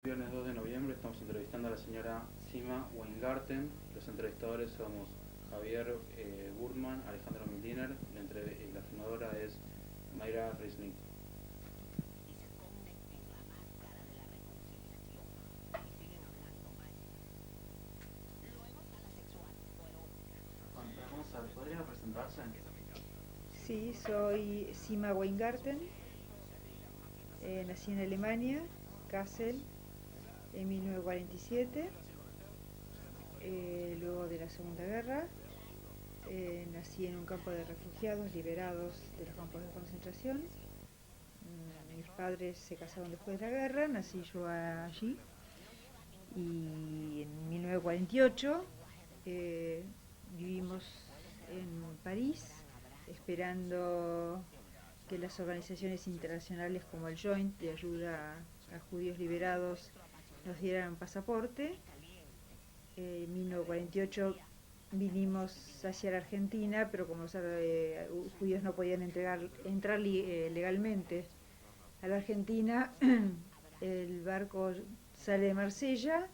Viernes 2 de noviembre estamos entrevistando a la señora Sima Weingarten. Los entrevistadores somos Javier Burman, Alejandro Mindiner y la filmadora es Mayra Resnick. ¿Podría presentarse? Sí, soy Sima Weingarten, nací en Alemania, Kassel, en 1947, luego de la Segunda Guerra. Nací en un campo de refugiados liberados de los campos de concentración. Mis padres se casaron después de la guerra, nací yo allí. Y en 1948 vivimos en París, esperando que las organizaciones internacionales como el Joint de ayuda a judíos liberados nos dieran pasaporte. En 1948 vinimos hacia la Argentina, pero como sabe, judíos no podían entrar legalmente a la Argentina. El barco sale de Marsella,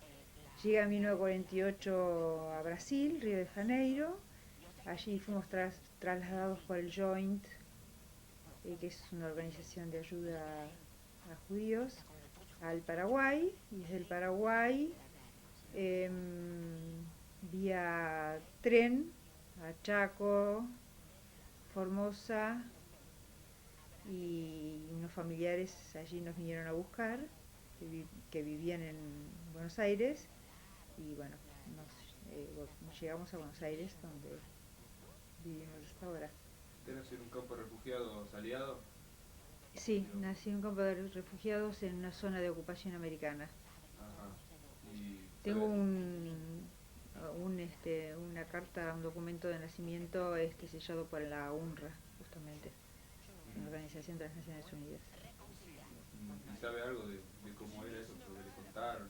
llega en 1948 a Brasil, Río de Janeiro. Allí fuimos trasladados por el Joint, que es una organización de ayuda a judíos, al Paraguay. Y desde el Paraguay, vía tren a Chaco, Formosa, y unos familiares allí nos vinieron a buscar, que vivían en Buenos Aires. Y bueno, llegamos a Buenos Aires, donde vivimos hasta ahora. ¿Usted nació en un campo de refugiados aliado? Sí, nací en un campo de refugiados en una zona de ocupación americana. Ajá. Y Tengo una carta, un documento de nacimiento sellado por la UNRWA, justamente, una organización de las Naciones Unidas. ¿Y sabe algo de cómo era eso? ¿Le contaron?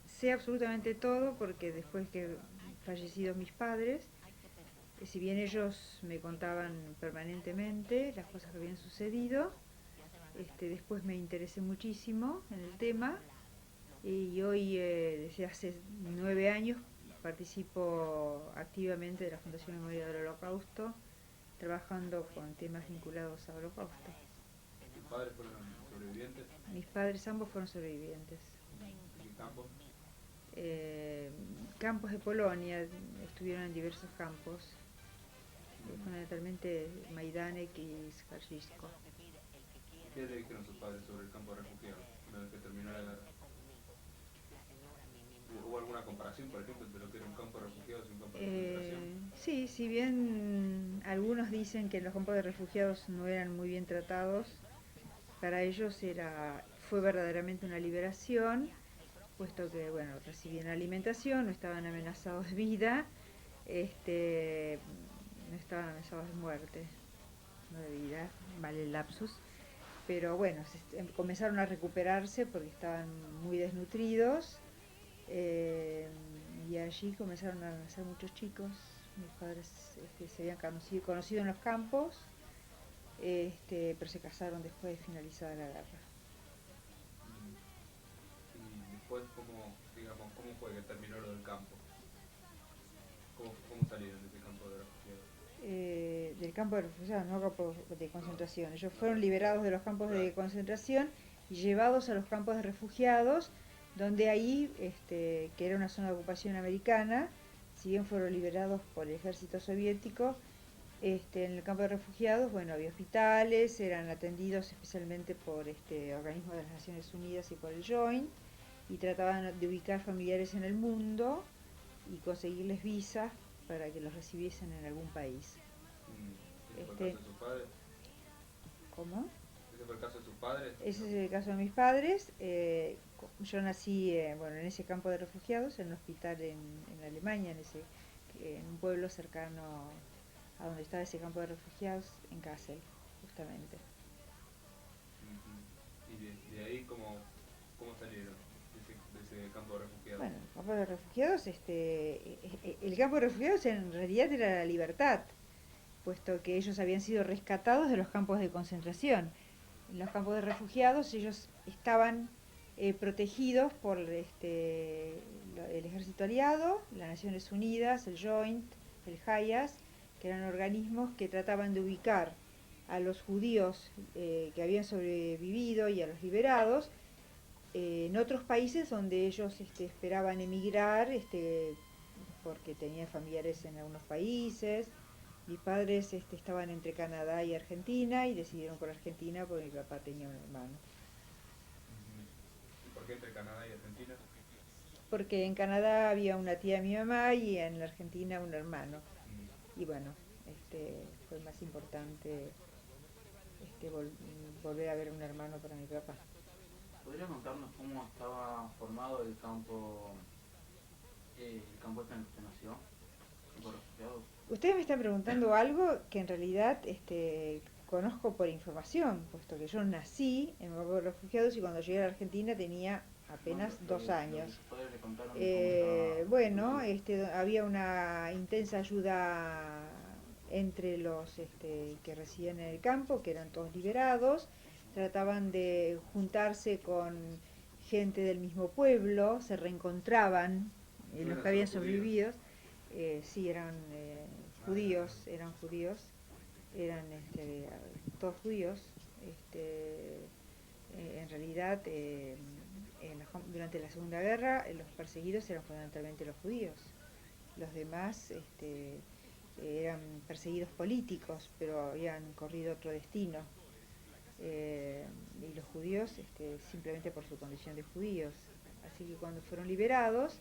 Sé absolutamente todo porque después que fallecidos mis padres, si bien ellos me contaban permanentemente las cosas que habían sucedido, después me interesé muchísimo en el tema. Y hoy, desde hace 9 años, participo activamente de la Fundación Memoria del Holocausto, trabajando con temas vinculados al Holocausto. ¿Sus padres fueron sobrevivientes? Mis padres ambos fueron sobrevivientes. ¿En qué campo? Eh, Campos de Polonia, estuvieron en diversos campos, fundamentalmente Majdanek y Skarżysko. ¿Qué le dijeron sus padres sobre el campo de refugiados una vez que terminó la guerra? ¿Hubo alguna comparación, por ejemplo, entre lo que era un campo de refugiados y un campo de concentración? Sí, si bien algunos dicen que los campos de refugiados no eran muy bien tratados, para ellos fue verdaderamente una liberación, puesto que bueno, recibían alimentación, no estaban amenazados de vida, no estaban amenazados de muerte, no de vida, vale el lapsus. Pero bueno, comenzaron a recuperarse porque estaban muy desnutridos. Y allí comenzaron a nacer muchos chicos. Mis padres se habían conocido en los campos, pero se casaron después de finalizada la guerra. Y después, ¿cómo fue que terminó lo del campo? ¿Cómo salieron de ese campo de refugiados? Del campo de refugiados, no campo de concentración. Ellos fueron liberados de los campos de concentración y llevados a los campos de refugiados, donde ahí, que era una zona de ocupación americana, si bien fueron liberados por el ejército soviético, en el campo de refugiados, bueno, había hospitales, eran atendidos especialmente por organismos de las Naciones Unidas y por el Joint, y trataban de ubicar familiares en el mundo y conseguirles visas para que los recibiesen en algún país. ¿Ese fue el caso de sus padres? ¿Cómo? ¿Ese fue el caso de sus padres? Ese es el caso de mis padres. Yo nací en ese campo de refugiados, en un hospital en Alemania, en un pueblo cercano a donde estaba ese campo de refugiados, en Kassel, justamente. ¿Y de ahí cómo salieron de ese campo de refugiados? Bueno, el campo de refugiados, el campo de refugiados en realidad era la libertad, puesto que ellos habían sido rescatados de los campos de concentración. En los campos de refugiados ellos estaban protegidos por el ejército aliado, las Naciones Unidas, el Joint, el Hayas, que eran organismos que trataban de ubicar a los judíos que habían sobrevivido y a los liberados en otros países donde ellos esperaban emigrar, porque tenían familiares en algunos países. Mis padres estaban entre Canadá y Argentina y decidieron por Argentina porque mi papá tenía un hermano. ¿Y por qué entre Canadá y Argentina? Porque en Canadá había una tía de mi mamá y en la Argentina un hermano. Y bueno, fue más importante volver a ver un hermano para mi papá. ¿Podría contarnos cómo estaba formado el campo este en el que nació, el campo de refugiados? Ustedes me están preguntando algo que en realidad conozco por información, puesto que yo nací en el campo de refugiados y cuando llegué a la Argentina tenía apenas 2 años. Sus padres le contaron de cómo Bueno, había una intensa ayuda entre los que residían en el campo, que eran todos liberados, trataban de juntarse con gente del mismo pueblo, se reencontraban, los que habían sobrevivido, sí, eran judíos, eran todos judíos, en realidad durante la Segunda Guerra los perseguidos eran fundamentalmente los judíos. Los demás eran perseguidos políticos, pero habían corrido otro destino. Y los judíos simplemente por su condición de judíos. Así que cuando fueron liberados,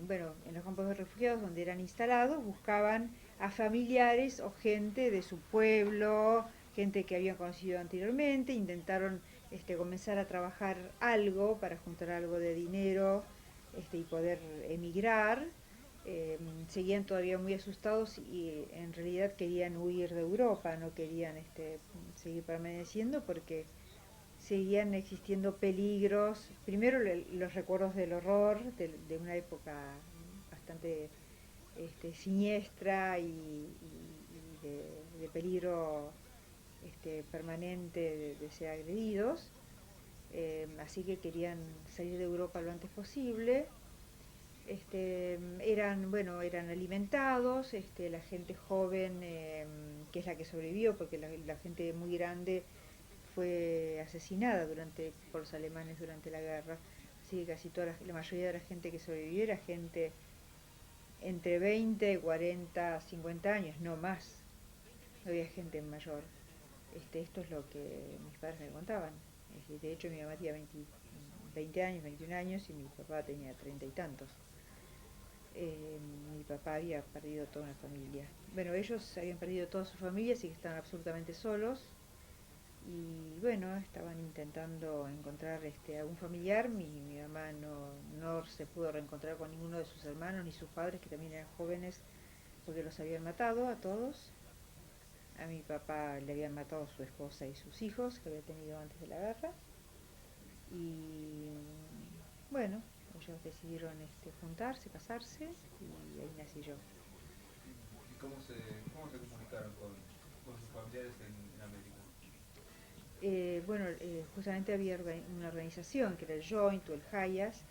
bueno, en los campos de refugiados donde eran instalados, buscaban a familiares o gente de su pueblo, gente que habían conocido anteriormente, intentaron comenzar a trabajar algo para juntar algo de dinero y poder emigrar. Seguían todavía muy asustados y en realidad querían huir de Europa, no querían seguir permaneciendo porque seguían existiendo peligros. Primero los recuerdos del horror, de una época bastante siniestra y de peligro permanente de ser agredidos. Así que querían salir de Europa lo antes posible. Eran alimentados, la gente joven, que es la que sobrevivió, porque la gente muy grande fue asesinada por los alemanes durante la guerra. Así que casi la mayoría de la gente que sobrevivió era gente entre 20, 40, 50 años, no más. No había gente mayor. Esto es lo que mis padres me contaban. De hecho, mi mamá tenía 20 años, 21 años y mi papá tenía 30 y tantos. Mi papá había perdido toda una familia. Bueno, ellos habían perdido toda su familia, así que estaban absolutamente solos. Y bueno, estaban intentando encontrar algún familiar. Mi mamá no se pudo reencontrar con ninguno de sus hermanos ni sus padres, que también eran jóvenes, porque los habían matado a todos. A mi papá le habían matado a su esposa y sus hijos, que había tenido antes de la guerra. Y bueno, ellos decidieron juntarse, casarse, y ahí nací yo. ¿Y cómo se comunicaron con sus familiares en América? Bueno, justamente había una organización que era el Joint o el Hayas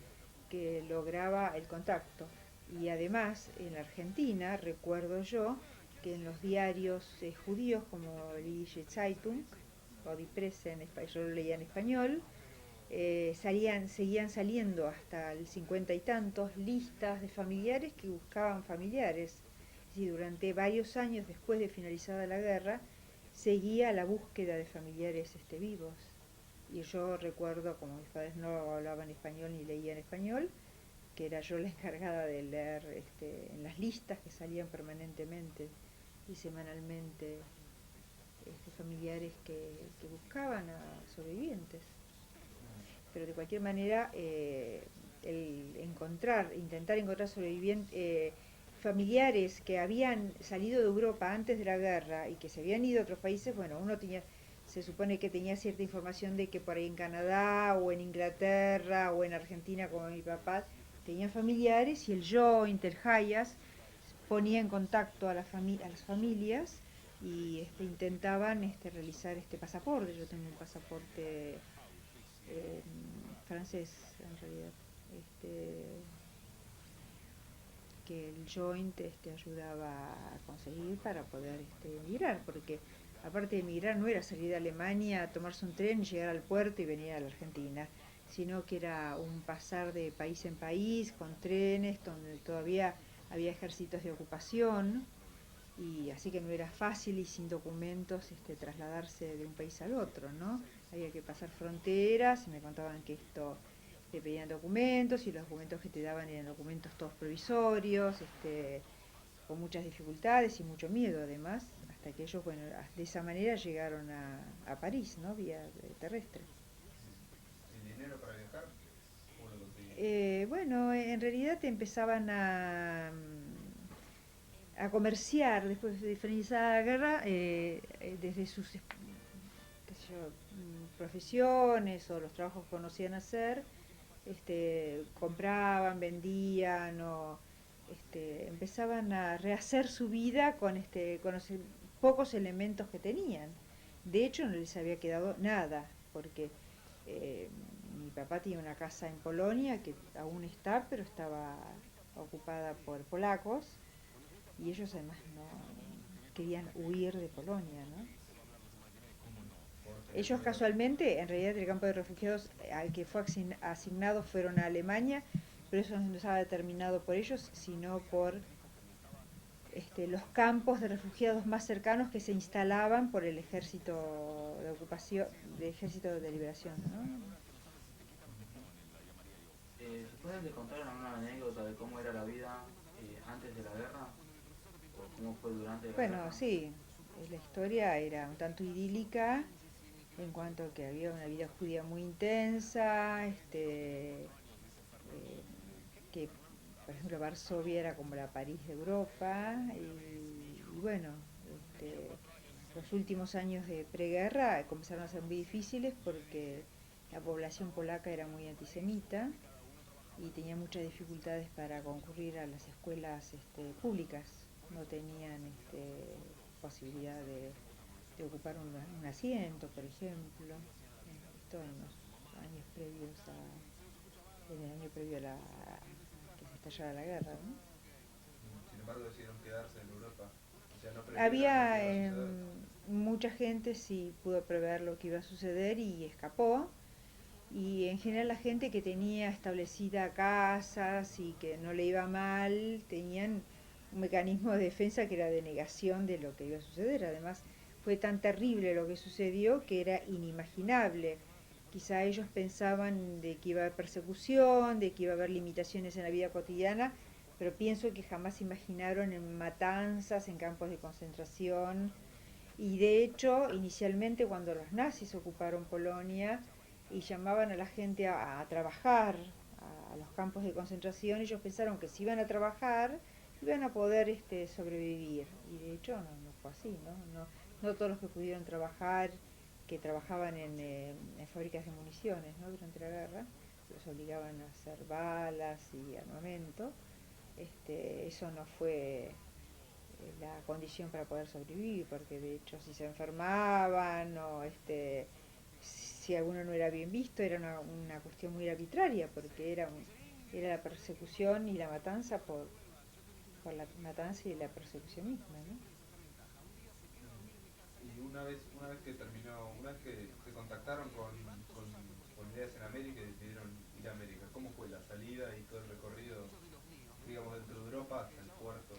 que lograba el contacto. Y además, en la Argentina, recuerdo yo, que en los diarios judíos como el Jüdische Zeitung o Die Presse en español, yo lo leía en español, seguían saliendo hasta el 50 y tantos listas de familiares que buscaban familiares. Y durante varios años después de finalizada la guerra, seguía la búsqueda de familiares vivos. Y yo recuerdo, como mis padres no hablaban español ni leían español, que era yo la encargada de leer en las listas que salían permanentemente y semanalmente familiares que buscaban a sobrevivientes. Pero de cualquier manera, intentar encontrar sobrevivientes, familiares que habían salido de Europa antes de la guerra y que se habían ido a otros países, bueno, se supone que tenía cierta información de que por ahí en Canadá o en Inglaterra o en Argentina, como mi papá, tenían familiares, y el Joint, el Hayas, ponía en contacto a las familias y intentaban realizar este pasaporte. Yo tengo un pasaporte francés en realidad, este, que el joint ayudaba a conseguir para poder emigrar, porque aparte de emigrar no era salir de Alemania, tomarse un tren, llegar al puerto y venir a la Argentina, sino que era un pasar de país en país con trenes donde todavía había ejércitos de ocupación, y así que no era fácil y sin documentos trasladarse de un país al otro, ¿no? Había que pasar fronteras y me contaban que te pedían documentos y los documentos que te daban eran documentos todos provisorios, con muchas dificultades y mucho miedo además, hasta que ellos, bueno, de esa manera llegaron a París, ¿no? Vía terrestre. ¿El dinero para viajar? ¿Cómo lo conseguí? Bueno, en realidad empezaban a comerciar después de finalizar la guerra, desde sus qué sé yo, profesiones o los trabajos que conocían hacer, compraban, vendían o empezaban a rehacer su vida con los pocos elementos que tenían. De hecho, no les había quedado nada, porque eh, mi papá tenía una casa en Polonia que aún está, pero estaba ocupada por polacos y ellos además no querían huir de Polonia, ¿no? ¿Por Ellos tener miedo? casualmente, en realidad, el campo de refugiados al que fue asignado fueron a Alemania, pero eso no estaba determinado por ellos, sino por los campos de refugiados más cercanos que se instalaban por el ejército de ocupación, del ejército de liberación, ¿no? ¿Se pueden contar alguna anécdota de cómo era la vida antes de la guerra? ¿O cómo fue durante la Bueno, guerra? sí, la historia era un tanto idílica en cuanto a que había una vida judía muy intensa, que por ejemplo Varsovia era como la París de Europa y bueno, los últimos años de preguerra comenzaron a ser muy difíciles porque la población polaca era muy antisemita y tenía muchas dificultades para concurrir a las escuelas públicas, no tenían posibilidad de ocupar un asiento, por ejemplo, esto en los años previos en el año previo a que se estallara la guerra, ¿no? Sin embargo, decidieron quedarse en Europa. O sea, no previeron lo que Había iba a suceder. mucha gente sí pudo prever lo que iba a suceder y escapó, y en general la gente que tenía establecida casas y que no le iba mal tenían un mecanismo de defensa que era de negación de lo que iba a suceder. Además fue tan terrible lo que sucedió que era inimaginable. Quizá ellos pensaban de que iba a haber persecución, de que iba a haber limitaciones en la vida cotidiana, pero pienso que jamás imaginaron en matanzas, en campos de concentración. Y de hecho, inicialmente cuando los nazis ocuparon Polonia y llamaban a la gente a trabajar a los campos de concentración, ellos pensaron que si iban a trabajar iban a poder sobrevivir. Y de hecho no fue así, ¿no? No todos los que pudieron trabajar, que trabajaban en fábricas de municiones, ¿no? Durante la guerra, los obligaban a hacer balas y armamento. Eso no fue la condición para poder sobrevivir, porque de hecho si se enfermaban o si alguno no era bien visto era una cuestión muy arbitraria, porque era la persecución y la matanza por la matanza y la persecución misma, ¿no? Y una vez que terminó, una vez que se contactaron con ideas en América y decidieron ir a América, ¿cómo fue la salida y todo el recorrido, digamos, dentro de Europa hasta el puerto?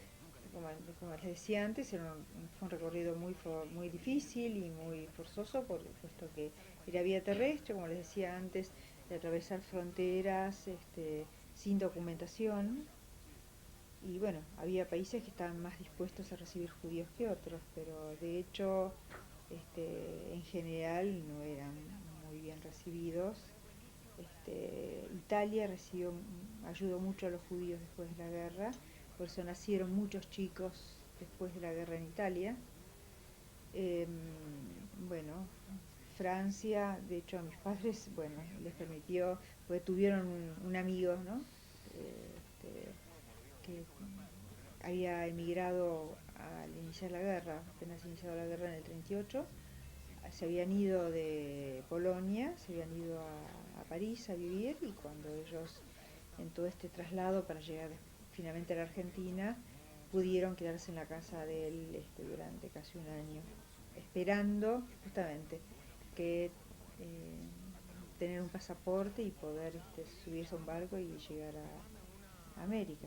Como les decía antes, fue un recorrido muy difícil y muy forzoso, puesto que era vía terrestre, como les decía antes, de atravesar fronteras sin documentación. Y bueno, había países que estaban más dispuestos a recibir judíos que otros, pero de hecho, en general no eran muy bien recibidos. Italia ayudó mucho a los judíos después de la guerra, por eso nacieron muchos chicos después de la guerra en Italia. Em, bueno, Francia, de hecho a mis padres, bueno, les permitió, porque tuvieron un amigo, ¿no? Que había emigrado al iniciar la guerra, apenas iniciado la guerra en el 38, se habían ido de Polonia, se habían ido a París a vivir, y cuando ellos, en todo este traslado para llegar finalmente a la Argentina, pudieron quedarse en la casa de él durante casi un año, esperando justamente que tener un pasaporte y poder subirse a un barco y llegar a América,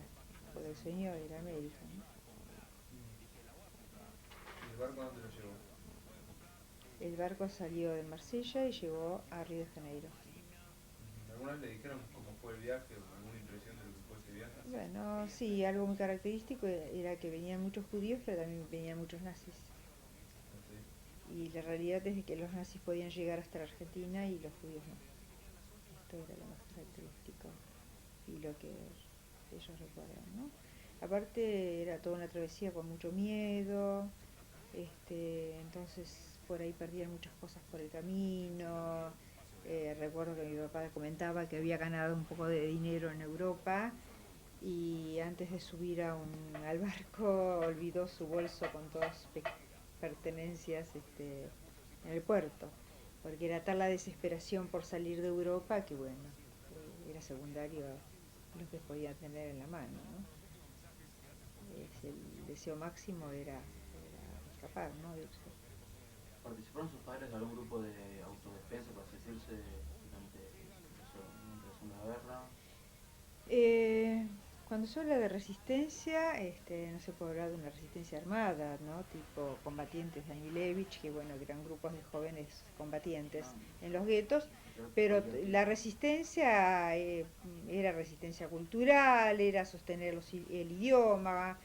porque el sueño era América, ¿no? ¿Y el barco a dónde lo llevó? El barco salió de Marsella y llegó a Río de Janeiro. ¿Alguna vez le dijeron cómo fue el viaje o alguna impresión de lo que fue ese viaje? Bueno, sí, algo muy característico era que venían muchos judíos, pero también venían muchos nazis. Así. Y la realidad es que los nazis podían llegar hasta la Argentina y los judíos no. Esto era lo más característico y lo que ellos recuerdan, ¿no? Aparte era toda una travesía con mucho miedo, entonces por ahí perdían muchas cosas por el camino. Recuerdo que mi papá comentaba que había ganado un poco de dinero en Europa y antes de subir al barco olvidó su bolso con todas sus pertenencias en el puerto, porque era tal la desesperación por salir de Europa que bueno, era secundario lo que podía tener en la mano, ¿no? El deseo máximo era escapar, ¿no? De eso. ¿Participaron sus padres de algún grupo de autodefensa, por así decirse, durante la Segunda Guerra? Eh, Cuando se habla de resistencia, no se puede hablar de una resistencia armada, ¿no? Tipo combatientes de Anilevich, que bueno, que eran grupos de jóvenes combatientes en los guetos, pero la resistencia era resistencia cultural, era sostener el idioma,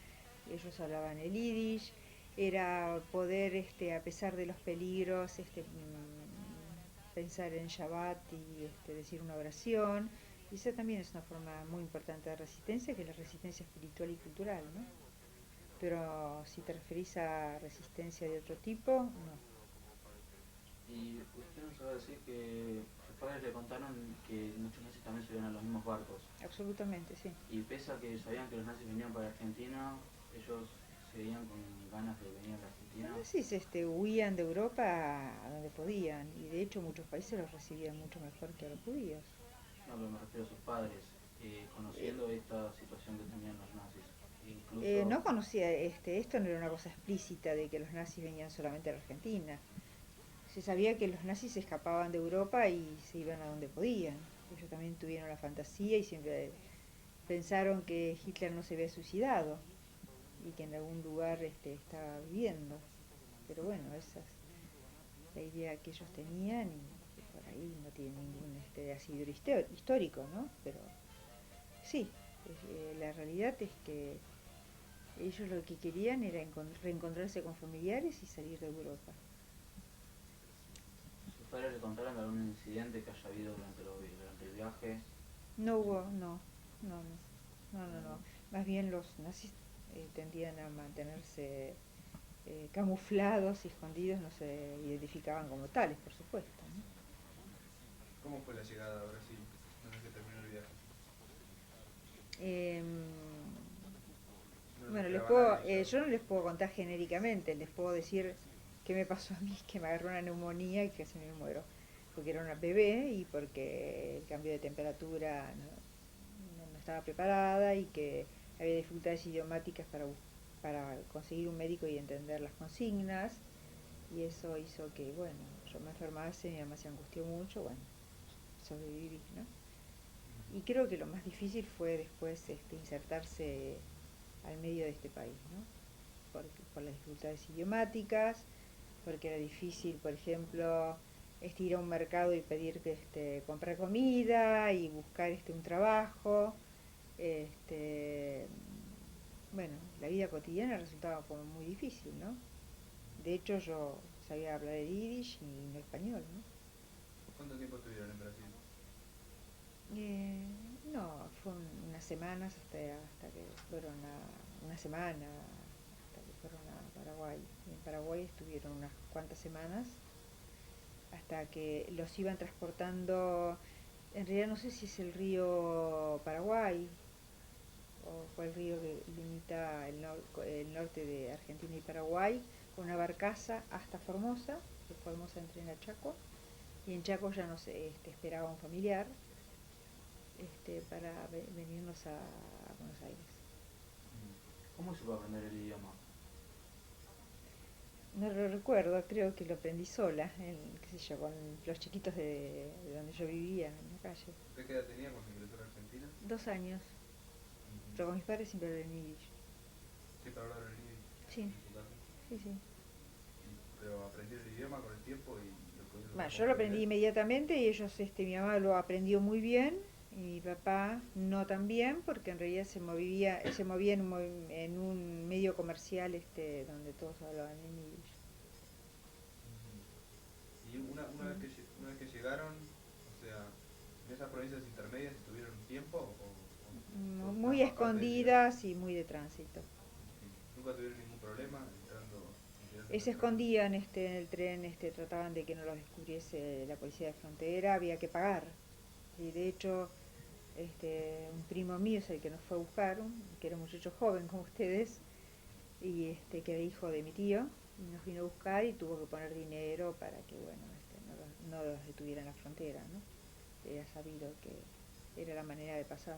ellos hablaban el yiddish, era poder, a pesar de los peligros, pensar en Shabbat y decir una oración. Y esa también es una forma muy importante de resistencia, que es la resistencia espiritual y cultural, ¿no? Pero si te referís a resistencia de otro tipo, no. Y usted nos va a decir que sus padres le contaron que muchos nazis también subían a los mismos barcos. Absolutamente, sí. Y pese a que sabían que los nazis venían para Argentina, ellos seguían con ganas de venir a la Argentina. Los nazis huían de Europa a donde podían, y de hecho muchos países los recibían mucho mejor que a los judíos. No, pero me refiero a sus padres, conociendo esta situación que tenían los nazis. Incluso No conocía, esto no era una cosa explícita de que los nazis venían solamente a la Argentina. Se sabía que los nazis escapaban de Europa y se iban a donde podían. Ellos también tuvieron la fantasía y siempre pensaron que Hitler no se había suicidado y que en algún lugar estaba viviendo. Pero bueno, esa es la idea que ellos tenían, y por ahí no tiene ningún asidero histórico, ¿no? Pero sí, la realidad es que ellos lo que querían era reencontrarse con familiares y salir de Europa. sus padres le contaron de algún incidente que haya habido durante el viaje. No hubo, no. Más bien los nazis tendían a mantenerse camuflados y escondidos, no se identificaban como tales, por supuesto, ¿no? ¿Cómo fue la llegada a Brasil? ¿Dónde se terminó el viaje? Eh, No bueno, esperaban nadie ya. yo no les puedo contar genéricamente, les puedo decir qué me pasó a mí, que me agarró una neumonía y que casi me muero, porque era una bebé y porque el cambio de temperatura no estaba preparada, y que había dificultades idiomáticas para conseguir un médico y entender las consignas, y eso hizo que, bueno, yo me enfermase, mi mamá se angustió mucho, bueno, sobreviví, ¿no? Y creo que lo más difícil fue después insertarse al medio de este país, ¿no? Por las dificultades idiomáticas, porque era difícil, por ejemplo, ir a un mercado y pedir que comprar comida y buscar un trabajo. Bueno, la vida cotidiana resultaba como muy difícil, ¿no? De hecho, yo sabía hablar el yiddish y no español, ¿no? ¿Cuánto tiempo estuvieron en Brasil? Eh, no, fue unas semanas hasta que fueron una semana, hasta que fueron a Paraguay. Y en Paraguay estuvieron unas cuantas semanas hasta que los iban transportando. En realidad no sé si es el río Paraguay o cuál río que limita el norte de Argentina y Paraguay, con una barcaza hasta Formosa, de Formosa entré a Chaco, y en Chaco ya nos esperaba un familiar para venirnos a Buenos Aires. ¿Cómo hizo para aprender el idioma? No lo recuerdo, creo que lo aprendí sola, qué sé yo, con los chiquitos de donde yo vivía, en la calle. ¿Usted qué edad tenía cuando ingresó a la Argentina? 2 años, pero con mis padres siempre hablé en yiddish. ¿Siempre hablaron en yiddish Sí, en su casa? sí, sí. Pero aprendió el idioma con el tiempo y lo pudieron Bueno, yo lo aprendí comprender. inmediatamente y ellos, mi mamá lo aprendió muy bien y mi papá no tan bien porque en realidad se movía en un medio comercial donde todos hablaban en yiddish. Y una vez que llegaron, o sea, en esas provincias intermedias estuvieron un tiempo o Muy nada más parte del viaje. escondidas y muy de tránsito. Nunca tuvieron ningún problema entrando en Se el tren. escondían en el tren, trataban de que no los descubriese la policía de frontera, había que pagar. Y de hecho, un primo mío es el que nos fue a buscar, que era un muchacho joven como ustedes, y que era hijo de mi tío, y nos vino a buscar y tuvo que poner dinero para que, bueno, no los detuvieran en la frontera, ¿no? Era sabido que era la manera de pasar.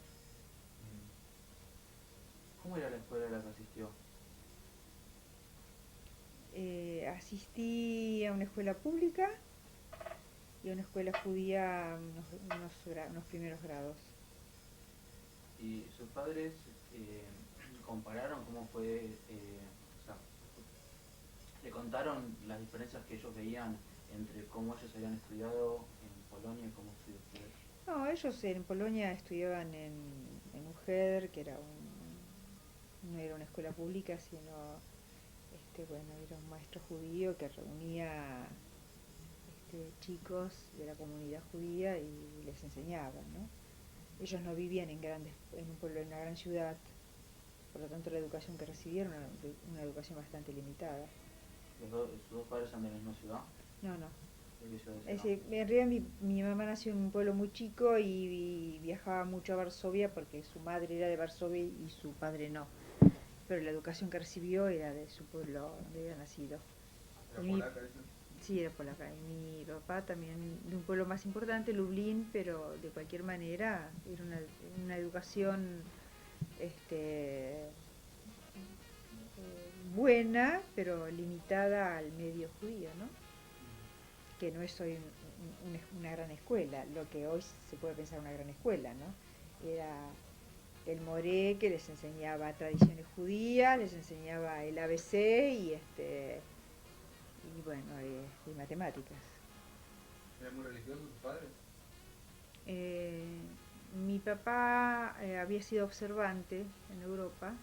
¿Cómo era la escuela a la que asistió? Asistí a una escuela pública y a una escuela judía unos primeros grados. ¿Y sus padres compararon cómo fue, o sea, le contaron las diferencias que ellos veían entre cómo ellos habían estudiado en Polonia y cómo estudió usted? No, ellos en Polonia estudiaban en Uheder, que no era una escuela pública, sino, bueno, era un maestro judío que reunía chicos de la comunidad judía y les enseñaba, ¿no? Ellos no vivían en un pueblo, en una gran ciudad, por lo tanto la educación que recibieron era una educación bastante limitada. ¿Sus dos padres son de la misma ciudad? No, no. ¿De qué ciudad Es eran? decir, en realidad mi mamá nació en un pueblo muy chico y viajaba mucho a Varsovia porque su madre era de Varsovia y su padre no. Pero la educación que recibió era de su pueblo donde había nacido. ¿Era Y mi, polaca eso? sí, era polaca. Y mi papá también de un pueblo más importante, Lublin, pero de cualquier manera era una educación buena, pero limitada al medio judío, ¿no? Que no es hoy una gran escuela, lo que hoy se puede pensar una gran escuela, ¿no? Era el moré que les enseñaba tradiciones judías, les enseñaba el ABC y bueno, y matemáticas. ¿Eran muy religiosos sus padres? Eh, Mi papá había sido observante en Europa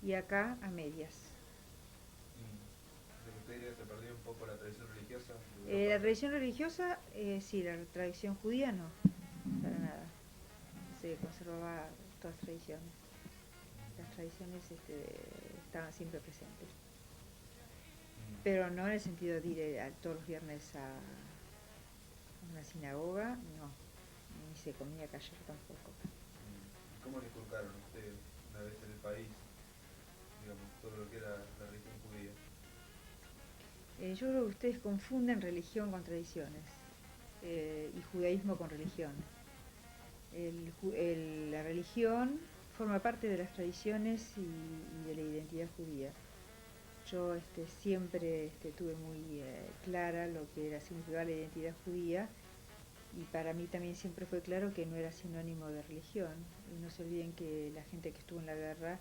y acá a medias. De que usted diría que se perdió un poco la tradición religiosa de La Europa. tradición religiosa, sí, la tradición judía no, para nada. Se conservaba todas las tradiciones. Las tradiciones estaban siempre presentes. Pero no en el sentido de ir todos los viernes a una sinagoga, no. Ni se comía kasher tampoco. ¿Cómo le inculcaron a usted, una vez en el país, digamos, todo lo que era la religión judía? Yo creo que ustedes confunden religión con tradiciones y judaísmo con religión. La religión forma parte de las tradiciones y de la identidad judía. Yo siempre tuve muy clara lo que era significar la identidad judía y para mí también siempre fue claro que no era sinónimo de religión. Y no se olviden que la gente que estuvo en la guerra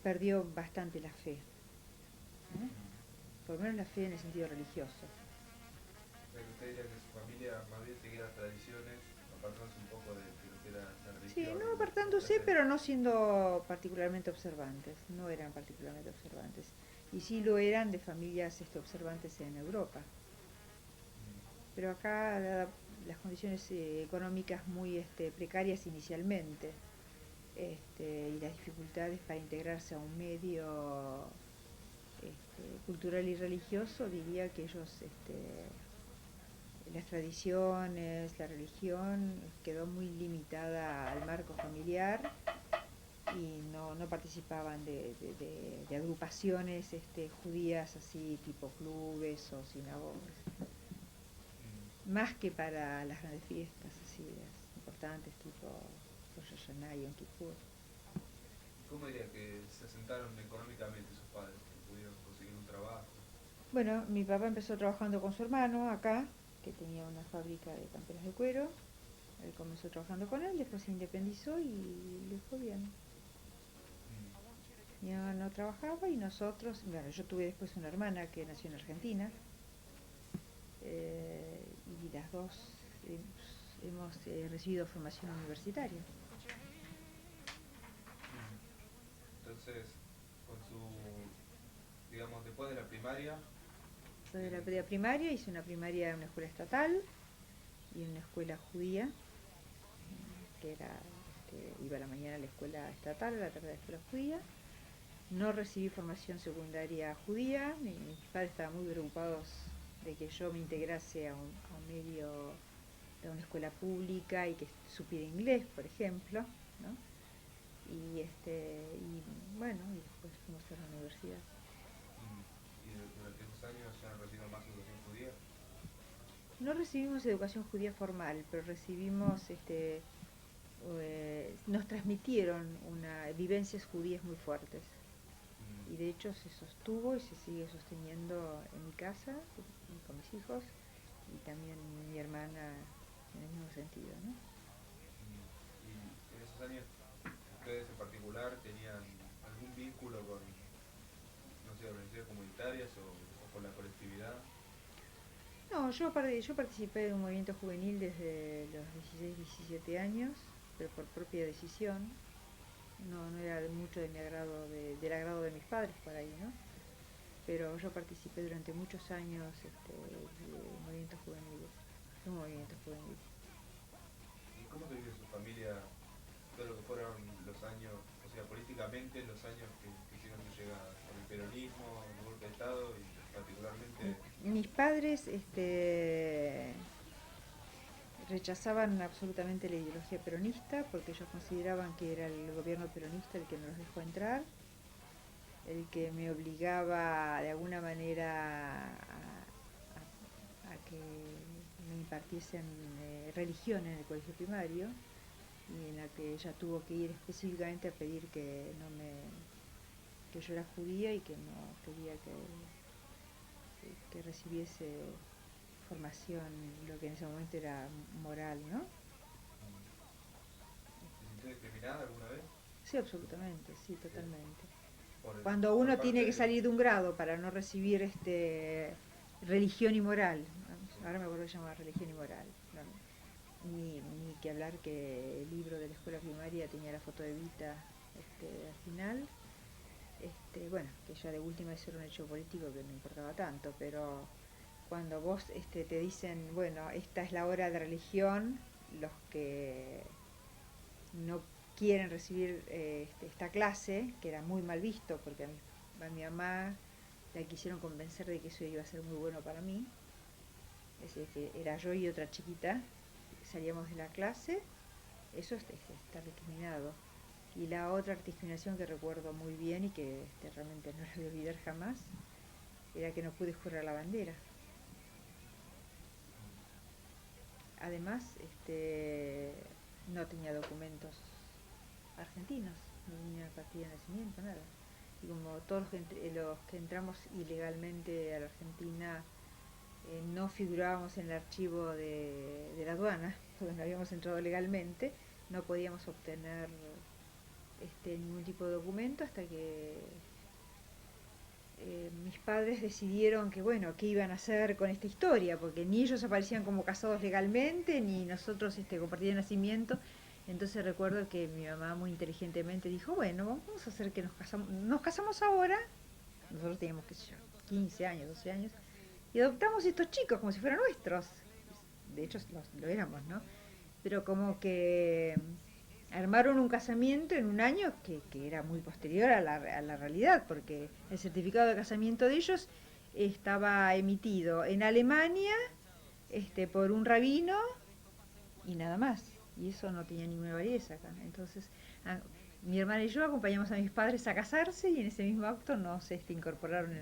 perdió bastante la fe, ¿no? Por lo menos la fe en el sentido religioso. Pero usted diría que su familia más bien seguía las tradiciones, apartándose un poco de lo que era la Sí, religión, no lo apartándose, presente. pero no siendo particularmente observantes, no eran particularmente observantes. Y sí lo eran de familias observantes en Europa. Pero acá, las condiciones económicas muy precarias inicialmente, y las dificultades para integrarse a un medio cultural y religioso, diría que ellos, las tradiciones, la religión quedó muy limitada al marco familiar y no participaban de agrupaciones judías así tipo clubes o sinagogas, más que para las grandes fiestas así importantes tipo Rosh Hashanah y Yom Kippur. ¿Cómo diría que se asentaron económicamente sus padres? ¿Que pudieron conseguir un trabajo? Bueno, mi papá empezó trabajando con su hermano acá, que tenía una fábrica de camperas de cuero. Él comenzó trabajando con él, después se independizó y le fue bien. Mi mamá no trabajaba y nosotros, bueno, yo tuve después una hermana que nació en Argentina, y las dos hemos recibido formación universitaria. Entonces, con su, digamos, después de la primaria, Después de la primaria hice una primaria en una escuela estatal y en una escuela judía, que era, iba a la mañana a la escuela estatal, a la tarde a la escuela judía. No recibí formación secundaria judía, mis padres estaban muy preocupados de que yo me integrase a un medio de una escuela pública y que supiera inglés, por ejemplo, ¿no? Y bueno, y después fuimos a la universidad. y durante esos años ya han recibido más educación judía. No recibimos educación judía formal, pero recibimos, nos transmitieron vivencias judías muy fuertes. Y de hecho se sostuvo y se sigue sosteniendo en mi casa, con mis hijos, y también mi hermana en el mismo sentido, ¿no? Y en esos años, ustedes en particular tenían algún vínculo con, no sé, organizaciones comunitarias o con la colectividad. No, yo participé de un movimiento juvenil desde los 16, 17 años, pero por propia decisión. No era mucho de mi agrado, del agrado de mis padres por ahí, ¿no? Pero yo participé durante muchos años de movimientos juveniles, de un movimiento juvenil. ¿Y cómo se vive su familia todo lo que fueron los años, o sea, políticamente los años que hicieron su llegada, con el peronismo, el golpe de Estado y particularmente? Mis padres rechazaban absolutamente la ideología peronista porque ellos consideraban que era el gobierno peronista el que no los dejó entrar, el que me obligaba de alguna manera a que me impartiesen religión en el colegio primario, y en la que ella tuvo que ir específicamente a pedir que yo era judía y que no quería que recibiese formación, lo que en ese momento era moral, ¿no? ¿Se sintió discriminada alguna vez? Sí, absolutamente, sí, totalmente. Cuando Cuando uno tiene que salir de un grado para no recibir religión y moral, ¿no? Ahora me acuerdo que se llama religión y moral, ¿no? Ni que hablar que el libro de la escuela primaria tenía la foto de Evita al final. Bueno, que ya de última eso era un hecho político que no importaba tanto, pero cuando vos te dicen, bueno, esta es la hora de religión, los que no quieren recibir esta clase, que era muy mal visto, porque a mi mamá la quisieron convencer de que eso iba a ser muy bueno para mí, es decir, que era yo y otra chiquita, salíamos de la clase, eso está discriminado. Y la otra discriminación que recuerdo muy bien y que realmente no la voy a olvidar jamás, era que no pude jurar la bandera. Además, no tenía documentos argentinos, no tenía partida de nacimiento, nada. Y como todos los que entramos ilegalmente a la Argentina no figurábamos en el archivo de la aduana, porque no habíamos entrado legalmente, no podíamos obtener ningún tipo de documento hasta que mis padres decidieron que, bueno, qué iban a hacer con esta historia, porque ni ellos aparecían como casados legalmente, ni nosotros con partida de nacimiento. Entonces recuerdo que mi mamá muy inteligentemente dijo, bueno, vamos a hacer que nos casamos ahora, nosotros teníamos, qué sé yo, 15 años, 12 años, y adoptamos estos chicos como si fueran nuestros. De hecho lo éramos, ¿no? Pero como que armaron un casamiento en un año que era muy posterior a la realidad, porque el certificado de casamiento de ellos estaba emitido en Alemania por un rabino y nada más. Y eso no tenía ninguna validez acá. Entonces, mi hermana y yo acompañamos a mis padres a casarse y en ese mismo acto nos incorporaron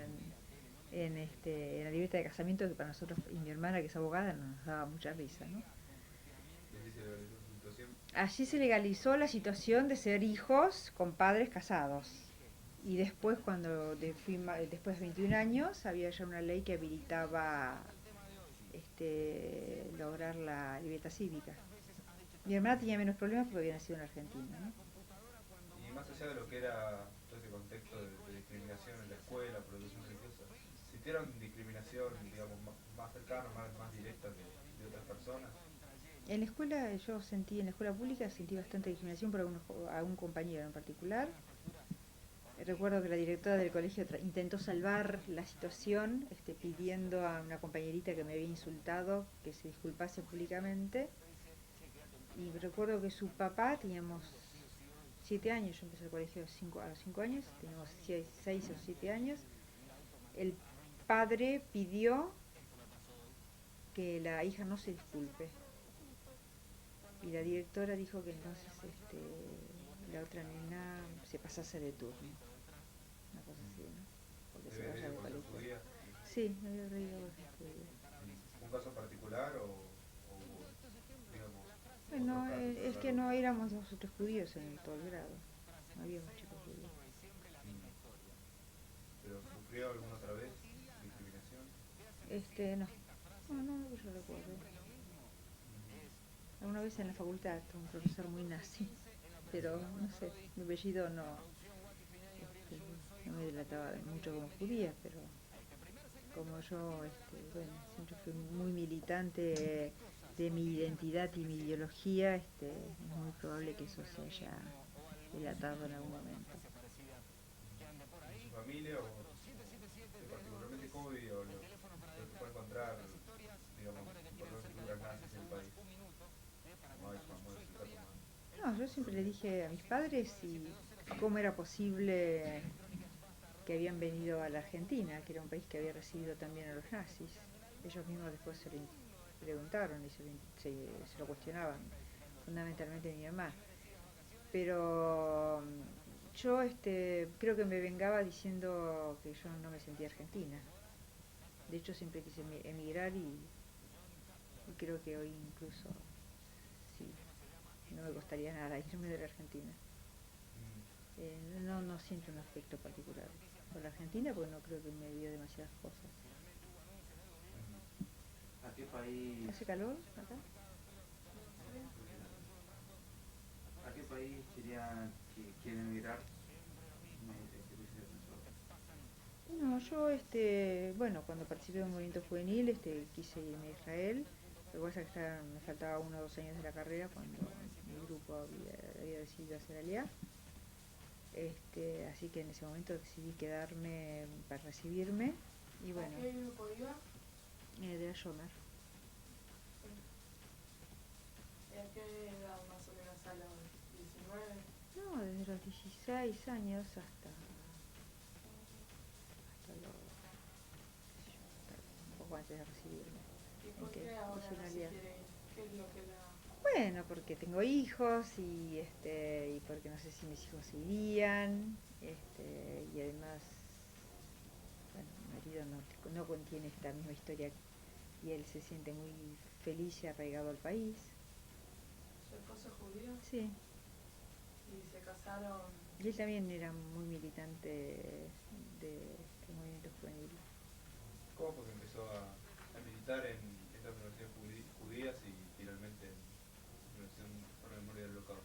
en la libreta de casamiento, que para nosotros y mi hermana, que es abogada, nos daba mucha risa, ¿no? Y así se legalizó la situación. Allí se legalizó la situación de ser hijos con padres casados. Y después, después de 21 años, había ya una ley que habilitaba lograr la libertad cívica. Mi hermana tenía menos problemas porque había nacido en Argentina, ¿no? Y más allá de lo que era todo ese contexto de discriminación en la escuela, por educación religiosa, ¿sintieron discriminación, digamos, más cercana, más directa de otras personas? En la escuela, en la escuela pública sentí bastante discriminación por algún compañero en particular. Recuerdo que la directora del colegio intentó salvar la situación, pidiendo a una compañerita que me había insultado que se disculpase públicamente. Y recuerdo que su papá, teníamos 7 años, yo empecé el colegio a los 5 años, teníamos 6 o 7 años. El padre pidió que la hija no se disculpe. Y la directora dijo que entonces la otra nena se pasase de turno. Una cosa así, ¿no? Porque se ¿De vaya reír de por ser colegio. judía? Sí, me había reído por ser judía. ¿Un caso particular o digamos, otros Bueno, casos a lo es que largo? no éramos nosotros judíos en todo el grado. No habíamos chicos judíos. ¿Pero sufrió alguna otra vez discriminación? No. No, que yo recuerdo. Alguna vez en la facultad, un profesor muy nazi, pero no sé, mi apellido no me delataba mucho como judía, pero como yo, siempre fui muy militante de mi identidad y mi ideología, es muy probable que eso se haya delatado en algún momento. ¿En su familia o particularmente cómo vivió lo que fue encontrar, digamos, importantes figuras nazis en el país? Como hay como es el caso más. No, yo siempre le dije a mis padres cómo era posible que habían venido a la Argentina, que era un país que había recibido también a los nazis. Ellos mismos después se lo preguntaron y se lo cuestionaban, fundamentalmente mi mamá. Pero yo creo que me vengaba diciendo que yo no me sentía argentina. De hecho siempre quise emigrar y creo que hoy incluso sí, no me costaría nada irme de la Argentina. No siento un afecto particular por la Argentina porque no creo que me dio demasiadas cosas. ¿A qué país, ¿Hace calor acá? a qué país dirían que quieren emigrar? No, yo, bueno, cuando participé en un movimiento juvenil, quise irme a Israel. Lo que pasa es que me faltaba 1 o 2 años de la carrera cuando mi grupo había decidido hacer aliá. Así que en ese momento decidí quedarme para recibirme. Y bueno, ¿A qué grupo iba? de la Shomer. ¿Y a qué edad más o menos a los 19? No, desde los 16 años hasta un poco antes de recibirme. ¿Y En por que qué ahora hice no una se aliá. quiere ir? ¿Qué es lo que la...? Bueno, porque tengo hijos y porque no sé si mis hijos se irían, y además, bueno, mi marido no contiene esta misma historia y él se siente muy feliz y arraigado al país. ¿Su esposo es judío? Sí, ¿Y se casaron? y él también era muy militante del movimiento juvenil. ¿Cómo fue que empezó a militar en estas universidades judías y finalmente en la Universidad por la Memoria del Holocausto?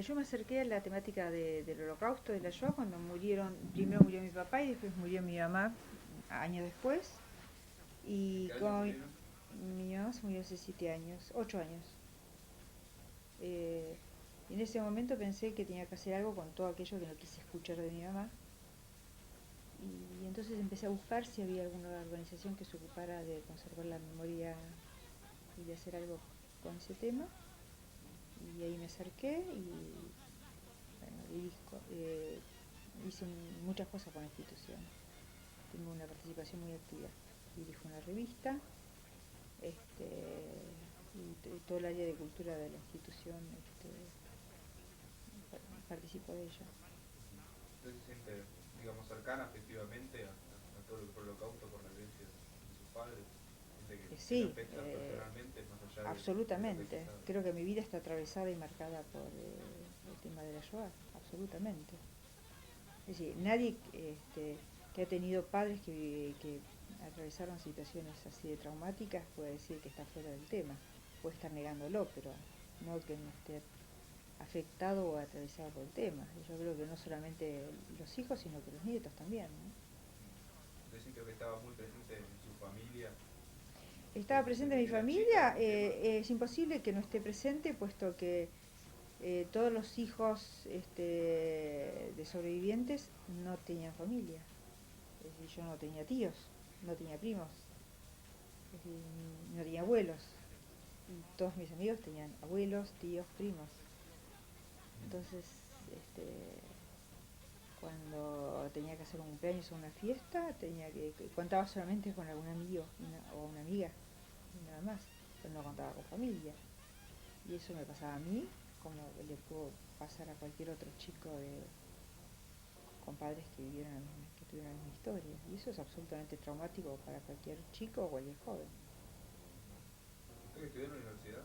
Yo me acerqué a la temática del holocausto, de la Shoah, cuando primero murió mi papá y después murió mi mamá años después. Y ¿Qué año con murieron? mi mamá se murió hace 7 años, 8 años. Y en ese momento pensé que tenía que hacer algo con todo aquello que no quise escuchar de mi mamá. Y entonces empecé a buscar si había alguna organización que se ocupara de conservar la memoria y de hacer algo con ese tema. Y ahí me acerqué y bueno, hice muchas cosas con la institución. Tengo una participación muy activa. Dirijo una revista, y todo el área de cultura de la institución participo de ella. Entonces se siente, digamos, cercana afectivamente a todo lo que fue el holocausto por la violencia de sus padres. Siente que le Sí, afecta personalmente más allá de lo que se absolutamente. sabe. Creo que mi vida está atravesada y marcada por el tema de la Shoah, absolutamente. Es decir, nadie que ha tenido padres que atravesaron situaciones así de traumáticas puede decir que está fuera del tema. Puede estar negándolo, pero no que no esté afectado o atravesado por el tema. Y yo creo que no solamente los hijos, sino que los nietos también, ¿no? Yo siento que estaba muy presente en su familia Estaba presente en mi desde que era chica familia, el tema. es imposible que no esté presente, puesto que todos los hijos de sobrevivientes no tenían familia. Es decir, yo no tenía tíos, no tenía primos, es decir, no tenía abuelos. Y todos mis amigos tenían abuelos, tíos, primos. Entonces, cuando tenía que hacer un cumpleaños o una fiesta, contaba solamente con algún amigo o una amiga, y nada más, pero no contaba con familia. Y eso me pasaba a mí, como le pudo pasar a cualquier otro chico con padres que tuvieron la misma historia. Y eso es absolutamente traumático para cualquier chico o cualquier joven. ¿Usted estudió en la universidad?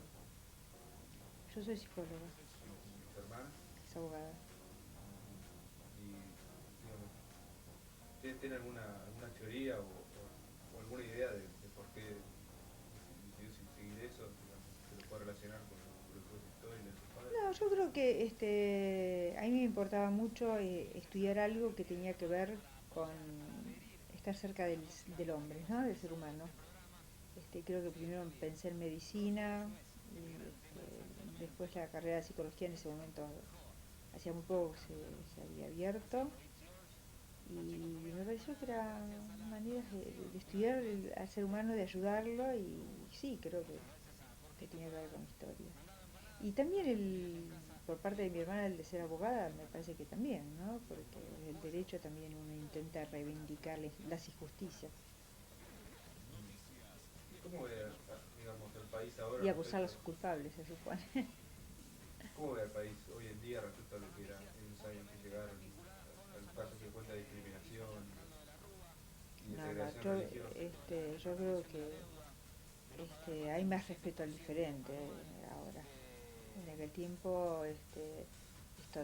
Yo soy psicóloga, ¿Y su hermana? es abogada. Y, digamos, ¿tiene alguna teoría o alguna idea de por qué decidió seguir eso? Digamos, que lo puede relacionar con lo que fue su historia y la de sus padres. No, yo creo que a mí me importaba mucho estudiar algo que tenía que ver con estar cerca del hombre, ¿no? Del ser humano. Creo que primero pensé en medicina, y después la carrera de psicología en ese momento, hacía muy poco que se había abierto, y me pareció que eran maneras de estudiar al ser humano, de ayudarlo, y sí, creo que tenía que ver con historia. Y también por parte de mi hermana, el de ser abogada, me parece que también, ¿no? Porque el derecho también uno intenta reivindicar las injusticias ¿Cómo ve, digamos, el país ahora y acusar a respecto, los culpables, se supone. cómo ve el país hoy en día respecto a lo que era en los años que llegaron, a los casos que cuenta de discriminación y de Nada, segregación religiosa? yo creo que hay más respeto al diferente ahora. En aquel tiempo, esto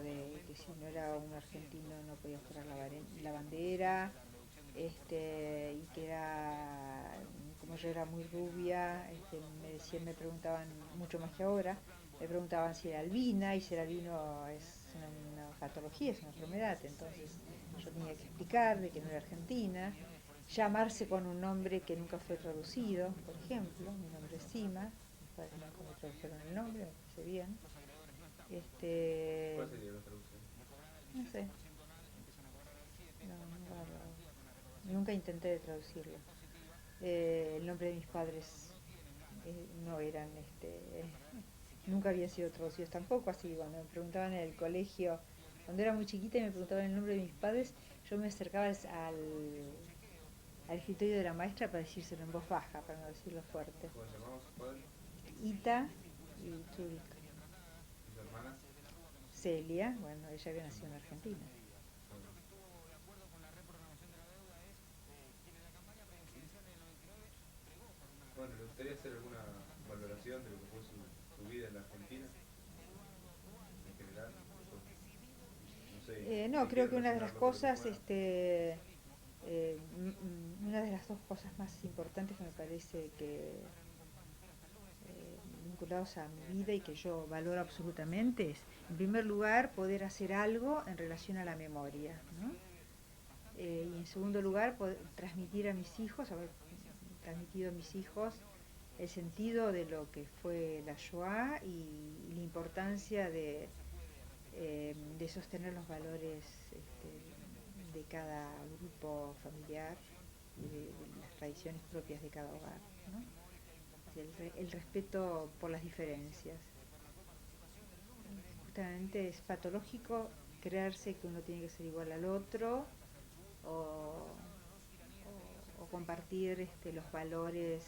de que si no era un argentino no podía jurar la bandera, y que como yo era muy rubia, me preguntaban, mucho más que ahora, me preguntaban si era albina, y ser albino es una patología, es una enfermedad. Entonces yo tenía que explicar de que no era argentina, llamarse con un nombre que nunca fue traducido, por ejemplo. Mi nombre es Sima, mis padres nunca me tradujeron el nombre, me parece bien. ¿Cuál sería la traducción? No sé, nunca intenté de traducirlo. El nombre de mis padres no eran, nunca habían sido traducidos tampoco, así que cuando me preguntaban en el colegio, cuando era muy chiquita y me preguntaban el nombre de mis padres, yo me acercaba al escritorio de la maestra para decírselo en voz baja, para no decirlo fuerte. ¿Cómo se llamaba su padre? Ita y Turik. ¿Y su hermana? Celia, bueno, ella había nacido en Argentina. Bueno, ¿le gustaría hacer alguna valoración de lo que fue su vida en la Argentina? En general, no sé, No, si creo quiere que una de las relacionarlo con lo que cosas, fue. una de las dos cosas más importantes que me parece que vinculados a mi vida y que yo valoro absolutamente es, en primer lugar, poder hacer algo en relación a la memoria, ¿no? Y en segundo lugar, poder transmitir a mis hijos, haber transmitido a mis hijos el sentido de lo que fue la Shoah y la importancia de sostener los valores de cada grupo familiar y de las tradiciones propias de cada hogar, ¿no? El respeto por las diferencias. Justamente es patológico creerse que uno tiene que ser igual al otro, o, o compartir los valores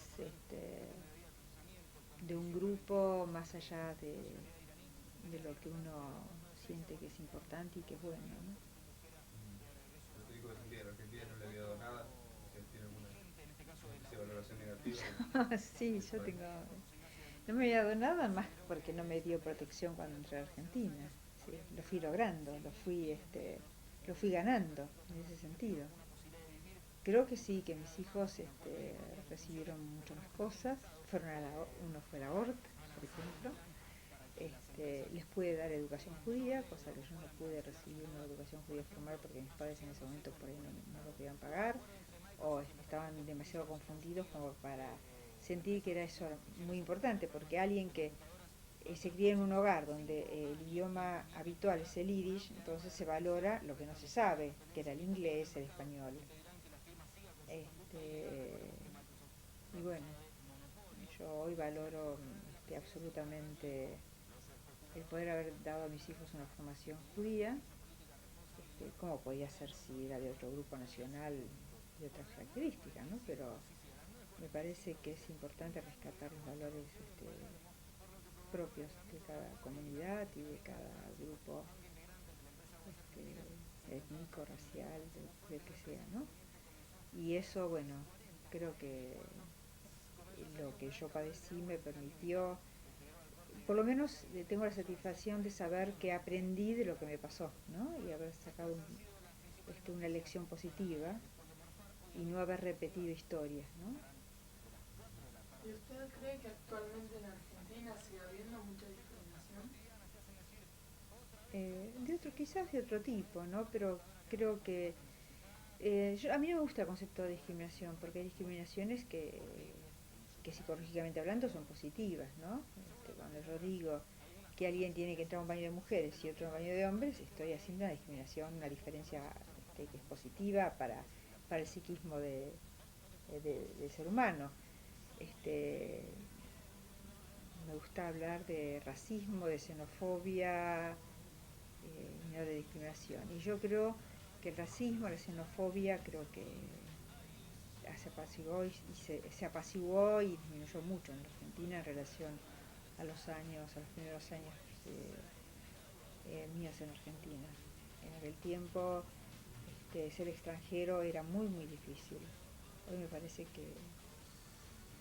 de un grupo más allá de lo que uno siente que es importante y que es bueno, ¿no? Pero te dijo que sentía que la Argentina no le había dado nada, que tiene alguna especie de valoración negativa Sí, del yo país. tengo... No me había dado nada más porque no me dio protección cuando entré a Argentina. Sí, lo fui logrando, lo fui ganando en ese sentido. Creo que sí, que mis hijos recibieron muchas más cosas. Uno fue a la ORT, por ejemplo. Les pude dar educación judía, cosa que yo no pude recibir una educación judía formal porque mis padres en ese momento por ahí no lo podían pagar, o estaban demasiado confundidos como para sentir que era eso muy importante, porque alguien que se cría en un hogar donde el idioma habitual es el yiddish, entonces se valora lo que no se sabe, que era el inglés, el español. Y bueno, yo hoy valoro absolutamente el poder haber dado a mis hijos una formación judía, como podía ser si era de otro grupo nacional de otras características, ¿no? Pero me parece que es importante rescatar los valores propios de cada comunidad y de cada grupo étnico, racial, del que sea, ¿no? Y eso, bueno, creo que lo que yo padecí me permitió, por lo menos tengo la satisfacción de saber que aprendí de lo que me pasó, ¿no? Y haber sacado una lección positiva y no haber repetido historias, ¿no? ¿Y usted cree que actualmente en Argentina sigue habiendo mucha discriminación? Quizás de otro tipo, ¿no? Pero creo que a mí no me gusta el concepto de discriminación, porque hay discriminaciones que psicológicamente hablando son positivas, ¿no? Cuando yo digo que alguien tiene que entrar a un baño de mujeres y otro a un baño de hombres, estoy haciendo una discriminación, una diferencia que es positiva para el psiquismo del ser humano. Me gusta hablar de racismo, de xenofobia, no de discriminación. Y yo creo que el racismo, la xenofobia, creo que se apaciguó y disminuyó mucho en Argentina en relación a los primeros años míos en Argentina. En aquel tiempo ser extranjero era muy muy difícil. Hoy me parece que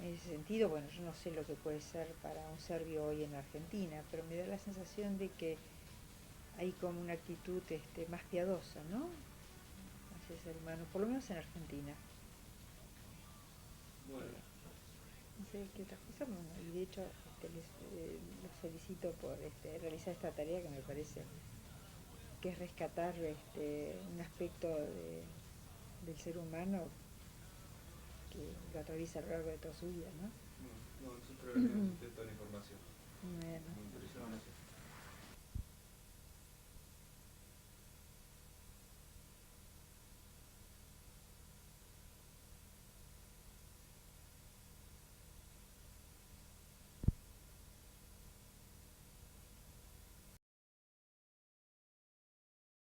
en ese sentido, bueno, yo no sé lo que puede ser para un serbio hoy en Argentina, pero me da la sensación de que hay como una actitud más piadosa, ¿no? Hacia el ser humano, por lo menos en Argentina. Bueno, No sé qué otras cosas, bueno, y de hecho los felicito por realizar esta tarea que me parece que es rescatar un aspecto del ser humano que lo atraviesa a lo largo de toda su vida, ¿no? no, nosotros agradecemos a usted toda la información. Bueno. Muy interesante.